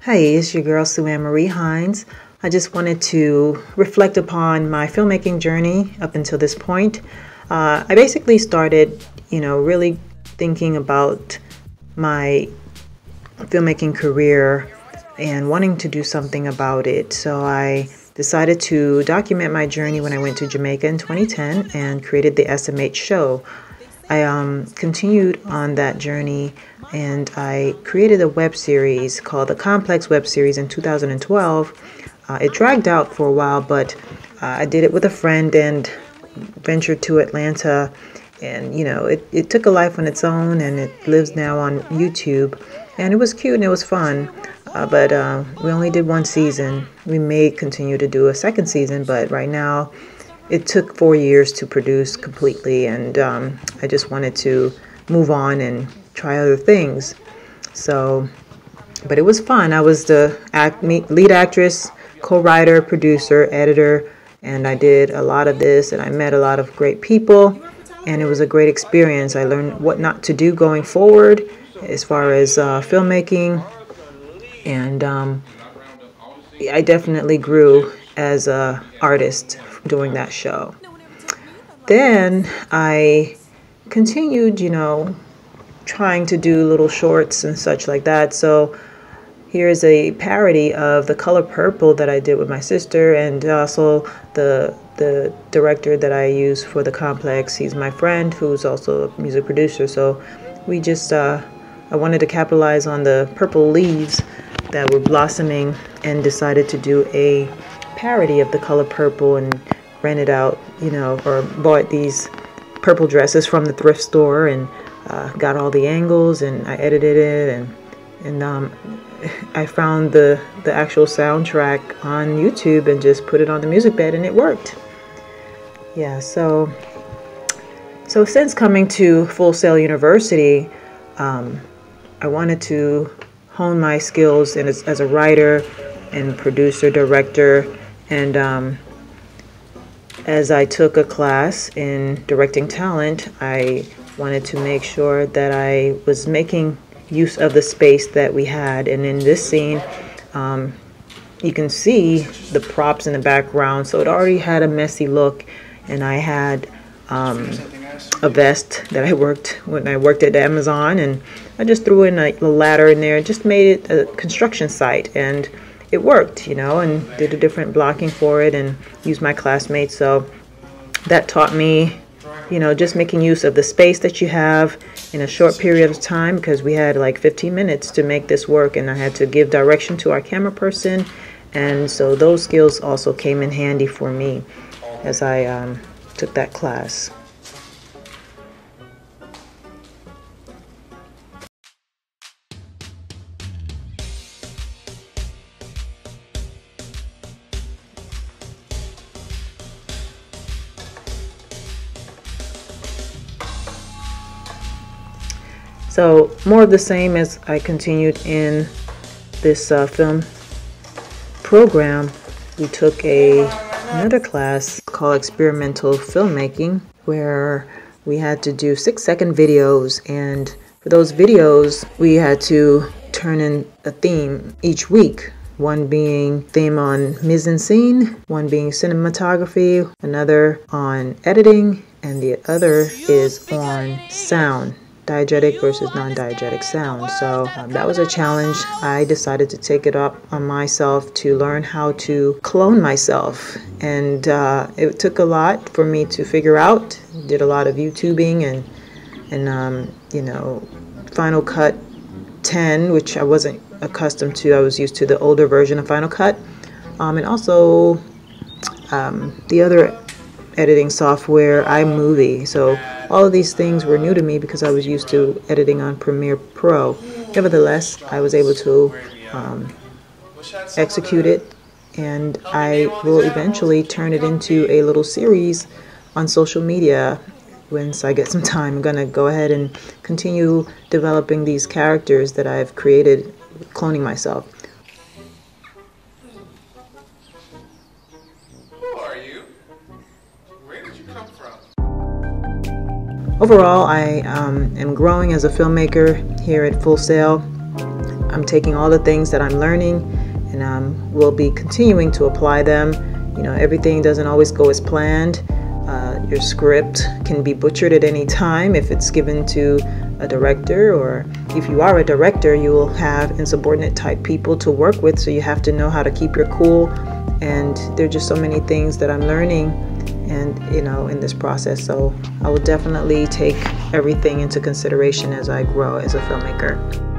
Hey, it's your girl Marie Hines. I just wanted to reflect upon my filmmaking journey up until this point. I basically started, really thinking about my filmmaking career and wanting to do something about it. So I decided to document my journey when I went to Jamaica in 2010 and created the SMH show. I continued on that journey and I created a web series called the Complex web series in 2012. It dragged out for a while, but I did it with a friend and ventured to Atlanta, and it took a life on its own, and it lives now on YouTube, and it was cute and it was fun, but we only did one season. We may continue to do a second season, but right now it took 4 years to produce completely, and I just wanted to move on and try other things. So, but it was fun. I was the lead actress, co-writer, producer, editor, and I did a lot of this, and I met a lot of great people, and it was a great experience. I learned what not to do going forward as far as filmmaking, and I definitely grew as an artist doing that show. Then I continued, trying to do little shorts and such like that. So here's a parody of The Color Purple that I did with my sister, and also the director that I use for the Complex. He's my friend who's also a music producer. So we just, I wanted to capitalize on the purple leaves that were blossoming and decided to do a parody of The Color Purple and rented out, or bought these purple dresses from the thrift store and got all the angles, and I edited it, and I found the actual soundtrack on YouTube and just put it on the music bed, and it worked. Yeah, so since coming to Full Sail University, I wanted to hone my skills as a writer and producer, director, and as I took a class in directing talent, I wanted to make sure that I was making use of the space that we had. And in this scene, you can see the props in the background, so it already had a messy look, and I had a vest that I worked when I worked at Amazon, and I just threw in a ladder in there and just made it a construction site, and it worked, and did a different blocking for it and used my classmates. So that taught me, just making use of the space that you have in a short period of time, because we had like 15 minutes to make this work, and I had to give direction to our camera person, and so those skills also came in handy for me as I took that class. So more of the same as I continued in this film program. We took another class called experimental filmmaking, where we had to do 6-second videos, and for those videos we had to turn in a theme each week. One being theme on mise-en-scene, one being cinematography, another on editing, and the other is on sound. Diegetic versus non-diegetic sound. So that was a challenge. I decided to take it up on myself to learn how to clone myself, and it took a lot for me to figure out. Did a lot of YouTubing and Final Cut 10, which I wasn't accustomed to. I was used to the older version of Final Cut, and also the other editing software, iMovie. So all of these things were new to me because I was used to editing on Premiere Pro. Nevertheless, I was able to execute it, and I will eventually turn it into a little series on social media. Once I get some time, I'm going to go ahead and continue developing these characters that I've created, cloning myself. Overall, I am growing as a filmmaker here at Full Sail. I'm taking all the things that I'm learning, and will be continuing to apply them. Everything doesn't always go as planned. Your script can be butchered at any time if it's given to a director, or if you are a director, you will have insubordinate type people to work with, so you have to know how to keep your cool. And there are just so many things that I'm learning and in this process, so I will definitely take everything into consideration as I grow as a filmmaker.